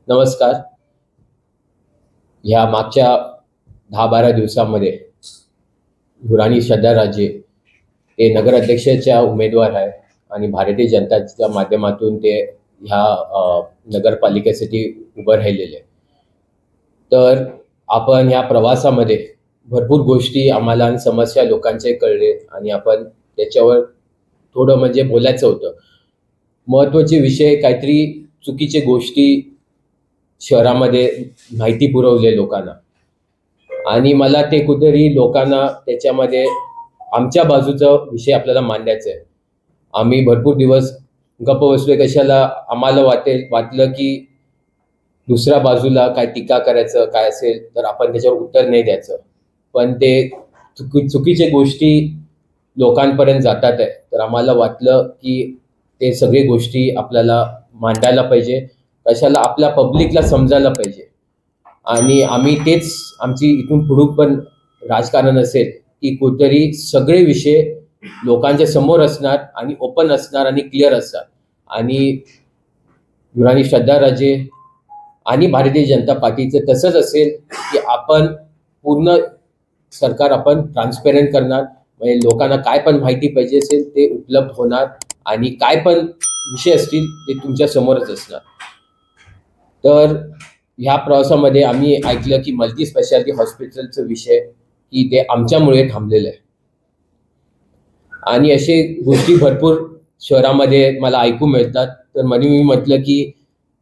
नमस्कार. ह्या मागच्या 10-12 दिवसांमध्ये धुराणी श्रद्धाराजे ते नगराध्यक्षाच्या उमेदवार आहे आणि भारतीय जनताच्या माध्यमातून ते ह्या नगरपालिकेसाठी उभं राहिलेले. तर आपण ह्या प्रवासामध्ये भरपूर गोष्टी आम्हाला आणि समस्या लोकांचे कळले आणि आपण त्याच्यावर थोडं म्हणजे बोलायचं होतं. महत्त्वाचे विषय काहीतरी चुकीचे गोष्टी शहरामध्ये माहिती पुरवले लोकांना आणि मला ते कुठेतरी लोकांना त्याच्यामध्ये आमच्या बाजूचा विषय आपल्याला मांडायचा आहे. आम्ही भरपूर दिवस गप्प बसलोय. कशाला आम्हाला वाटलं की दुसऱ्या बाजूला काय टीका करायचं काय असेल तर आपण त्याच्यावर उत्तर नाही द्यायचं, पण ते चुकीचे गोष्टी लोकांपर्यंत जातात आहे. तर आम्हाला वाटलं की ते सगळे गोष्टी आपल्याला मांडायला पाहिजे, कशाला आपल्या पब्लिकला समजायला पाहिजे. आणि आम्ही तेच आमची इथून पुढे पण राजकारण असेल की कुठेतरी सगळे विषय लोकांच्या समोर असणार आणि ओपन असणार आणि क्लिअर असणार. आणि धुराणी श्रद्धाराजे आणि भारतीय जनता पार्टीचं तसंच असेल की आपण पूर्ण सरकार आपण ट्रान्सपेरंट करणार, म्हणजे लोकांना काय पण माहिती पाहिजे असेल ते उपलब्ध होणार आणि काय पण विषय असतील ते तुमच्या समोरच असणार. तर ह्या प्रवासामध्ये आम्ही ऐकलं की मल्टी स्पेशालिटी हॉस्पिटलचं विषय की ते आमच्यामुळे थांबलेलं आहे आणि असे गोष्टी भरपूर शहरामध्ये मला ऐकू मिळतात. तर मी म्हटलं की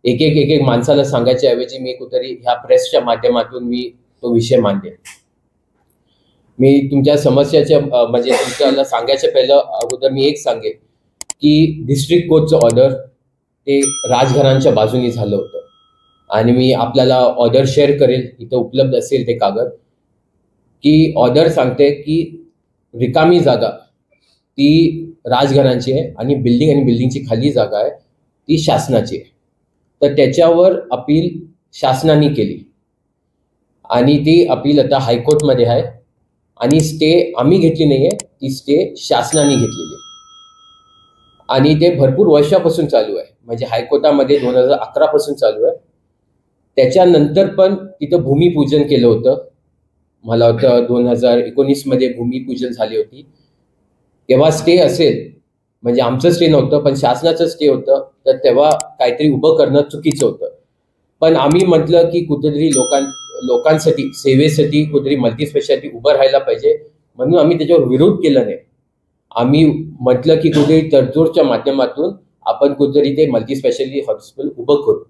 एक एक माणसाला सांगायच्या ऐवजी मी कुठेतरी ह्या प्रेसच्या माध्यमातून मी तो विषय मांडेल. मी तुमच्या समस्याच्या म्हणजे तुमच्याला सांगायच्या पहिलं अगोदर मी एक सांगेन की डिस्ट्रिक्ट कोर्टचं ऑर्डर ते राजघरांच्या बाजूने झालं होतं आणि मी आपल्याला ऑर्डर शेअर करेल, इथं उपलब्ध असेल ते कागद, की ऑर्डर सांगते की रिकामी जागा ती राजघरांची आहे आणि बिल्डिंगची खाली जागा आहे ती शासनाची आहे. तर त्याच्यावर अपील शासनाने केली आणि ती अपील आता हायकोर्टमध्ये आहे आणि स्टे आम्ही घेतली नाही आहे, ती स्टे शासनाने घेतलेली आहे आणि ते भरपूर वर्षापासून चालू आहे. म्हणजे हायकोर्टामध्ये 2011 पासून चालू आहे. त्याच्यानंतर पण तिथं भूमिपूजन केलं होतं. मला वाटतं 2019 मध्ये भूमिपूजन झाली होती. तेव्हा स्टे असेल, म्हणजे आमचं स्टे नव्हतं पण शासनाचं स्टे होतं, तर तेव्हा काहीतरी उभं करणं चुकीचं होतं. पण आम्ही म्हटलं की कुठेतरी लोकांसाठी सेवेसाठी कुठेतरी मल्टी स्पेशालिटी उभं राहायला पाहिजे, म्हणून आम्ही त्याच्यावर विरोध केला नाही. आम्ही म्हटलं की कुठेतरी तडजोडच्या माध्यमातून आपण कुठेतरी ते मल्टी स्पेशालिटी हॉस्पिटल उभं करू.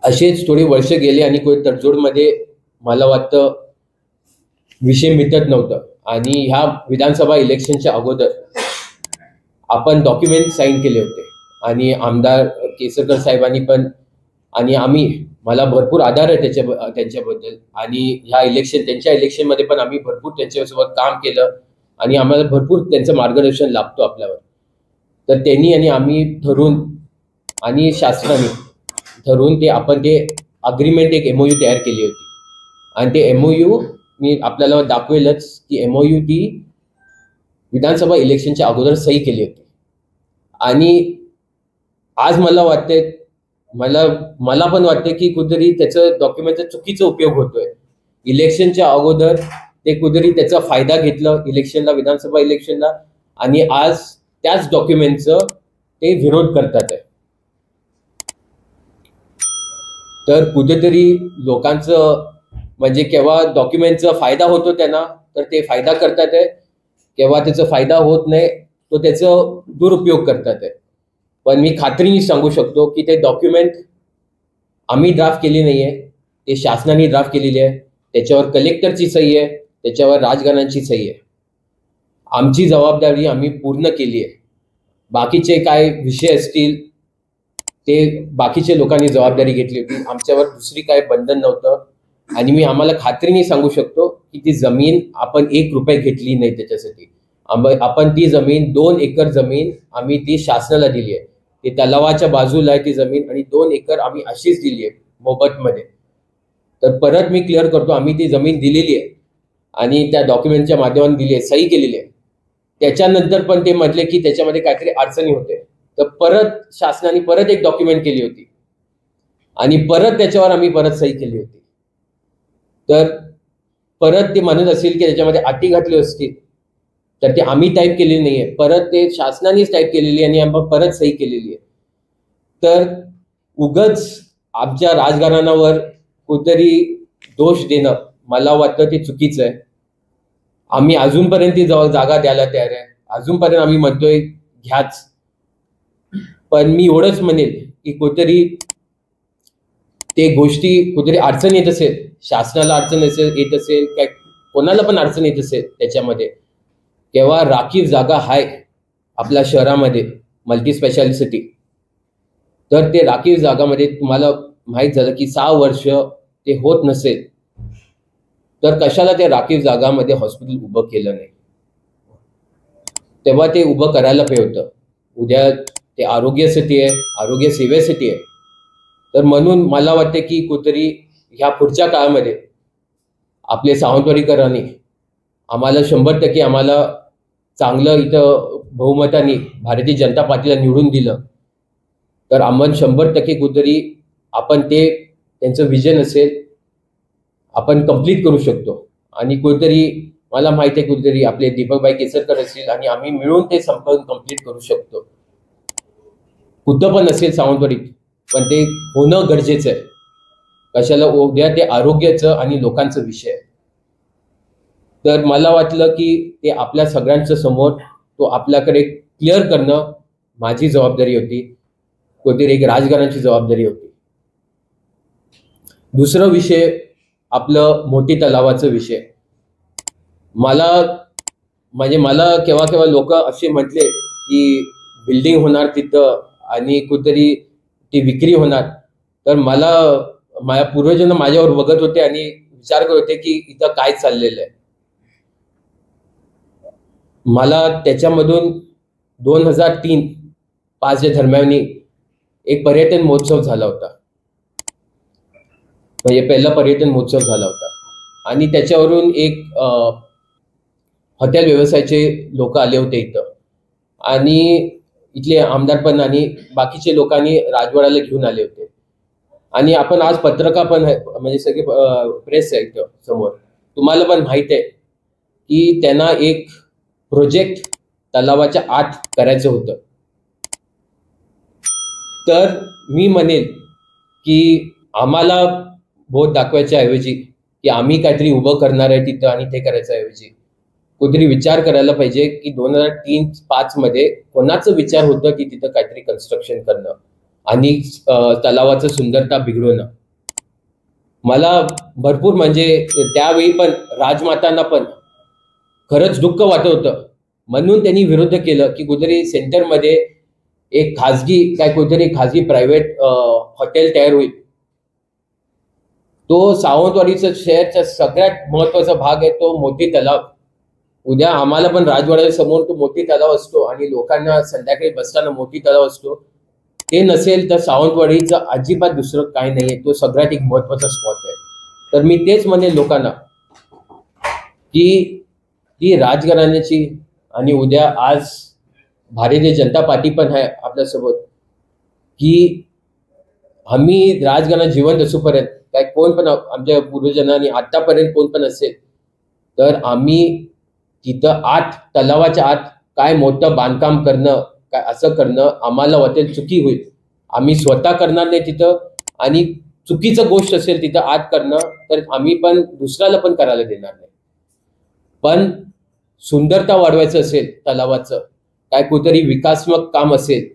असेच थोडे वर्ष गेले आणि कोणी तडजोडमध्ये मला वाटतं विषय मिटत नव्हतं आणि ह्या विधानसभा इलेक्शनच्या अगोदर आपण डॉक्युमेंट साईन केले होते आणि आमदार केसरकर साहेबांनी पण आणि मला भरपूर आधार आहे त्यांच्याबद्दल आणि त्यांच्या इलेक्शनमध्ये पण आम्ही भरपूर त्यांच्यासोबत काम केलं आणि आम्हाला भरपूर त्यांचं मार्गदर्शन लाभतो आपल्यावर. तर त्यांनी आणि आम्ही ठरवून आणि शासनाने ठरवून ते अग्रीमेंट एक MOU तयार केली होती आणि ते MOU मी आपल्याला दाखवेलच की MOU ती विधानसभा इलेक्शनच्या अगोदर सही केली होती. आणि आज मला पण वाटते की कुठेतरी त्याचं डॉक्युमेंटचा चुकीचा उपयोग होतोय. इलेक्शनच्या अगोदर ते कुठेतरी त्याचा फायदा घेतलं इलेक्शनला, विधानसभा इलेक्शनला, आणि आज त्याच डॉक्युमेंटचं ते विरोध करतात आहे. तर कुठेतरी लोकांचं म्हणजे केव्हा डॉक्युमेंटचा फायदा होतो त्यांना तर ते फायदा करतात आहे, केव्हा त्याचा फायदा होत नाही तो त्याचा दुरुपयोग करतात आहे. पण मी खात्रीने सांगू शकतो की ते डॉक्युमेंट आम्ही ड्राफ्ट केली नाही आहे, ते शासनाने ड्राफ्ट केलेली आहे. त्याच्यावर कलेक्टरची सही आहे, त्याच्यावर राजघरांची सही आहे. आमची जबाबदारी आम्ही पूर्ण केली आहे. बाकीचे काय विषय असतील ते बाकीच्या लोकांनी जबाबदारी घेतली होती, आमच्यावर दुसरी काय बंधन नव्हतं. आणि आम्हाला खात्रीने सांगू शकतो की ती जमीन आपण 1 रुपया घेतली नाही त्याच्यासाठी. आपण ती जमीन 2 एकर जमीन आम्ही ती शासनाला दिली आहे. ती तलावाच्या बाजूला आहे ती जमीन आणि 2 एकर आम्ही अशीच दिली आहे मोबतमध्ये. तर परत मी क्लिअर करतो, आम्ही ती जमीन दिलेली आहे आणि त्या डॉक्युमेंटच्या माध्यमातून दिली आहे, सही केलेली आहे. त्याच्यानंतर पण ते म्हटले की त्याच्यामध्ये काहीतरी अडचणी होते, तर परत शासनाने परत एक डॉक्युमेंट केली होती आणि परत त्याच्यावर आम्ही परत सही केली होती. तर परत ते म्हणत असेल की त्याच्यामध्ये अटी घातली असतील, तर ते आम्ही टाईप केलेली नाहीये, परत ते शासनानेच टाईप केलेली आणि आम्ही परत सही केलेली आहे. तर उगच आमच्या राजकारणावर कुठेतरी दोष देणं मला वाटतं ते चुकीचं आहे. आम्ही अजूनपर्यंत ती जागा द्यायला तयार आहे, अजूनपर्यंत आम्ही म्हणतोय घ्याच. पण मी एवढंच म्हणेल की कुठेतरी ते गोष्टी कुठेतरी अडचण येत असेल, शासनाला अडचण येत असेल, काय कोणाला पण अडचण येत असेल त्याच्यामध्ये, तेव्हा राखीव जागा आहे आपल्या शहरामध्ये मल्टी स्पेशालिटी, तर ते राखीव जागामध्ये तुम्हाला माहीत झालं की 6 वर्ष ते होत नसेल, तर कशाला त्या राखीव जागामध्ये हॉस्पिटल उभं केलं नाही? तेव्हा ते उभं करायला पाहिजे होतं. उद्या ते आरोग्यासाठी आहे, आरोग्य सेवेसाठी आहे. तर म्हणून मला वाटतं की कुठेतरी ह्या पुढच्या काळामध्ये आपले सावंतवाडीकरांनी आम्हाला 100% आम्हाला चांगलं इथं बहुमताने भारतीय जनता पार्टीला निवडून दिलं, तर आम्हाला 100% कुठेतरी आपण ते त्यांचं विजन असेल आपण कंप्लीट करू शकतो. आणि कुठेतरी मला माहिती आहे कुठेतरी आपले दीपकभाई केसरकर असतील आणि आम्ही मिळून ते संपर्क कंप्लीट करू शकतो. कुठं पण असेल सावंतवाडीत, पण ते होणं गरजेचं आहे. कशाला उद्या ते आरोग्याचं आणि लोकांचं विषय आहे. तर मला वाटलं की ते आपल्या सगळ्यांच्या समोर तो आपल्याकडे क्लिअर करणं माझी जबाबदारी होती, कुठेतरी एक राजकारणाची जबाबदारी होती. दुसरा विषय आपलं मोठी तलावाचा विषय. मला केव्हा केव्हा लोक असे म्हटले की बिल्डिंग होणार तिथं आणि कुठेतरी ती विक्री होणार, तर मला माझ्या पूर्वजांना माझ्यावर बघत होते आणि विचार करत होते की इथं काय चाललेलं आहे. मला त्याच्यामधून 2003-05 या दरम्यान एक पर्यटन महोत्सव झाला होता, म्हणजे पहिला पर्यटन महोत्सव झाला होता आणि त्याच्यावरून एक हॉटेल व्यवसायाचे लोक आले होते इथं आणि इथले आमदार पण आणि बाकीचे लोकांनी राजवाड्याला घेऊन आले होते. आणि आपण आज पत्रकार पण आहे, म्हणजे सगळे प्रेस आहे इथं समोर, तुम्हाला पण माहित आहे की त्यांना एक प्रोजेक्ट तलावाच्या आत करायचं होतं. तर मी म्हणेल की आम्हाला बोट दाखवायच्या ऐवजी की आम्ही काहीतरी उभं करणार आहे तिथं आणि ते करायच्या ऐवजी कुठेतरी विचार करायला पाहिजे की 2003-05 मध्ये कोणाचं विचार होतं की तिथं काहीतरी कन्स्ट्रक्शन करणं आणि तलावाचं सुंदरता बिघडवणं. मला भरपूर म्हणजे त्यावेळी पण राजमातांना पण खरंच दुःख वाटत होतं, म्हणून त्यांनी विरोध केलं की कुठेतरी सेंटरमध्ये एक कुठेतरी प्रायव्हेट हॉटेल तयार होईल. तो सावंतवाडीचा शहरचा सगळ्यात महत्वाचा भाग आहे तो मोती तलाव. उद्या आम्हाला पण राजवाड्याच्या समोर तो मोती तलाव असतो आणि लोकांना संध्याकाळी बसताना मोती तलाव असतो. ते नसेल तर सावंतवाडीचं अजिबात दुसरं काय नाहीये, तो सगळ्यात एक महत्वाचा स्पॉट आहे. तर मी तेच म्हणेन लोकांना की ती राजघराण्याची आणि उद्या आज भारतीय जनता पार्टी पण आहे आपल्यासोबत, की आम्ही राजघराणा जिवंत असूपर्यंत काय कोण पण आमच्या पूर्वजांनी आतापर्यंत कोण पण असेल तर आम्ही तिथं आत तलावाच्या आत काय मोठं बांधकाम करणं काय असं करणं आम्हाला वाटेल चुकी होईल. आम्ही स्वतः करणार नाही तिथं, आणि चुकीचं गोष्ट असेल तिथं आत करणं तर आम्ही पण दुसऱ्याला पण करायला देणार नाही. पण सुंदरता वाढवायचं असेल तलावाचं, काय कुठेतरी विकासात्मक काम असेल,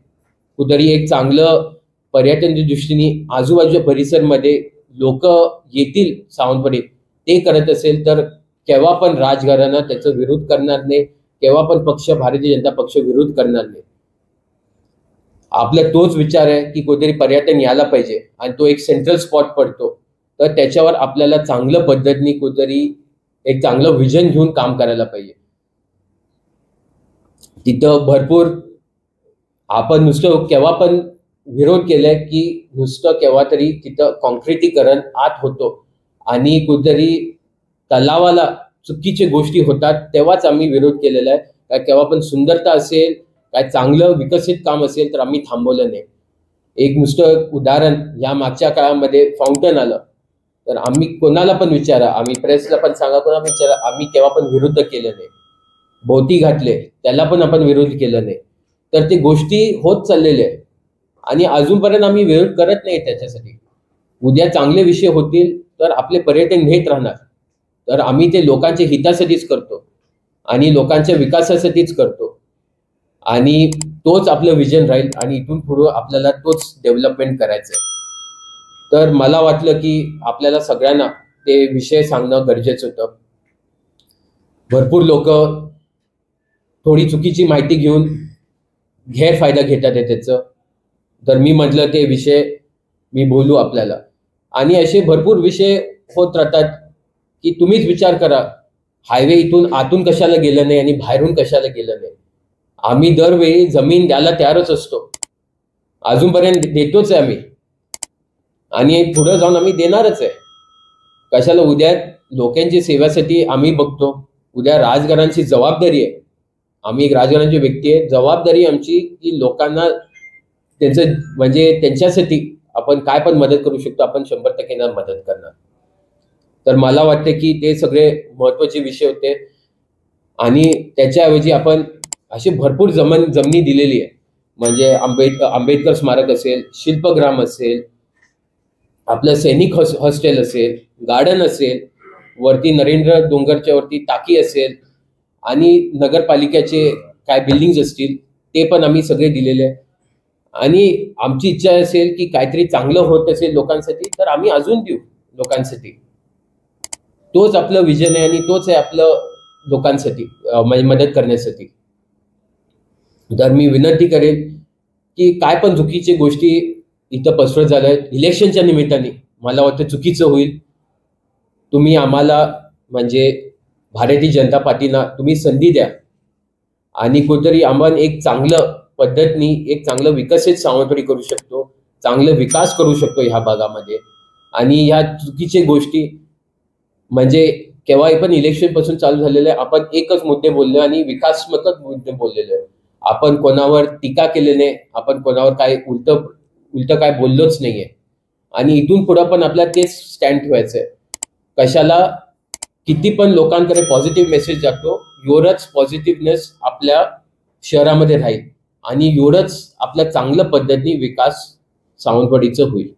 कुठेतरी एक चांगलं पर्यटनाच्या दृष्टीने आजूबाजूच्या परिसरमध्ये लोक येतील सावंतवाडीत ते करत असेल तर केव्हा पण राजघराणा त्याचा विरोध करणार नाही, केव्हा पण भारतीय जनता पक्ष विरोध करणार नाही. आपला तोच विचार आहे की कुठेतरी पर्यटन यायला पाहिजे आणि तो एक सेंट्रल स्पॉट पडतो, तर त्याच्यावर आपल्याला चांगल्या पद्धतीने कुठेतरी एक चांगलं विजन घेऊन काम करायला पाहिजे. तिथं भरपूर आपण नुसतं केव्हा पण विरोध केलाय की नुसतं केव्हा तरी तिथं कॉन्क्रिटीकरण आत होतो आणि कुठेतरी तलावाला चुकीच्या गोष्टी होतात, तेव्हाच आम्ही विरोध केलेला आहे. काय केव्हा पण सुंदरता असेल काय चांगलं विकसित काम असेल तर आम्ही थांबवलं नाही. एक नुसतं उदाहरण, या मागच्या काळामध्ये फाउंटन आलं तर आम्ही कोणाला पण विचारा, आम्ही प्रेसला पण सांगा, कोणाला विचारा, आम्ही केव्हा पण विरुद्ध केलं नाही. भोवती घातले त्याला पण आपण विरोध केला नाही. तर ते गोष्टी होत चाललेल्या आहे आणि अजूनपर्यंत आम्ही विरोध करत नाही त्याच्यासाठी. उद्या चांगले विषय होतील तर आपले पर्यटन नेत राहणार. तर आम्ही ते लोकांच्या हितासाठीच करतो आणि लोकांच्या विकासासाठीच करतो आणि तोच आपलं विजन राहील आणि इथून पुढे आपल्याला तोच डेव्हलपमेंट करायचं आहे. तर मला वाटलं की आपल्याला सगळ्यांना ते विषय सांगणं गरजेचं होतं. भरपूर लोक थोडी चुकीची माहिती घेऊन गैरफायदा घेतात त्याचं. तर मी म्हटलं ते विषय मी बोलू आपल्याला. आणि असे भरपूर विषय होत राहतात की तुम्हीच विचार करा, हायवे इथून आतून कशाला गेलं नाही आणि बाहेरून कशाला गेलं नाही. आम्ही दरवेळी जमीन द्यायला तयारच असतो, अजूनपर्यंत देतोच आहे आम्ही आणि पुढे जाऊन आम्ही देणारच आहे. कशाला, उद्या लोकांची सेवेसाठी आम्ही बघतो. उद्या राजकारणाची जबाबदारी आहे, आम्ही एक राजकारणाची व्यक्ती आहे, जबाबदारी आमची की लोकांना त्यांचं म्हणजे त्यांच्यासाठी आपण काय पण मदत करू शकतो, आपण 100% मदत करणार. तर मला वाटते की ते सगळे महत्वाचे विषय होते आणि त्याच्याऐवजी आपण अशी भरपूर जमिनी दिलेली आहे. म्हणजे आंबेडकर स्मारक असेल, शिल्पग्राम असेल, आपलं सैनिक हॉस्टेल असेल, गार्डन असेल, वरती नरेंद्र डोंगरच्या वरती टाकी असेल आणि नगरपालिकेचे काय बिल्डिंग्स असतील ते पण आम्ही सगळे दिलेले आहे. आणि आमची इच्छा असेल की काहीतरी चांगलं होत असेल लोकांसाठी तर आम्ही अजून देऊ लोकांसाठी. तोच आपलं विजन आहे आणि तोच आहे आपलं लोकांसाठी मदत करण्यासाठी. तर मी विनंती करेन की काय पण चुकीची गोष्टी इथं पसरत झाल्या इलेक्शनच्या निमित्ताने, मला वाटतं चुकीचं होईल. तुम्ही आम्हाला म्हणजे भारतीय जनता पार्टीला तुम्ही संधी द्या आणि कुठेतरी आम्हाला एक चांगलं पद्धतीने एक चांगलं विकसित सावंतवाडी करू शकतो, चांगलं विकास करू शकतो ह्या भागामध्ये. आणि ह्या चुकीच्या गोष्टी म्हणजे केव्हाही पण इलेक्शन पासून चालू झालेलं आहे. आपण एकच मुद्दे बोललो आणि विकासात्मक मुद्दे बोललेलो आहे. आपण कोणावर टीका केली नाही, आपण कोणावर काय उलट काय बोललोच नाहीये. आणि इथून पुढे पण आपल्याला तेच स्टँड ठेवायचं आहे. कशाला किती पण लोकांकडे पॉझिटिव्ह मेसेज जातो, एवढंच पॉझिटिव्हनेस आपल्या शहरामध्ये राहील आणि एवढंच आपल्या चांगल्या पद्धतीने विकास सावंतवाडीचं होईल.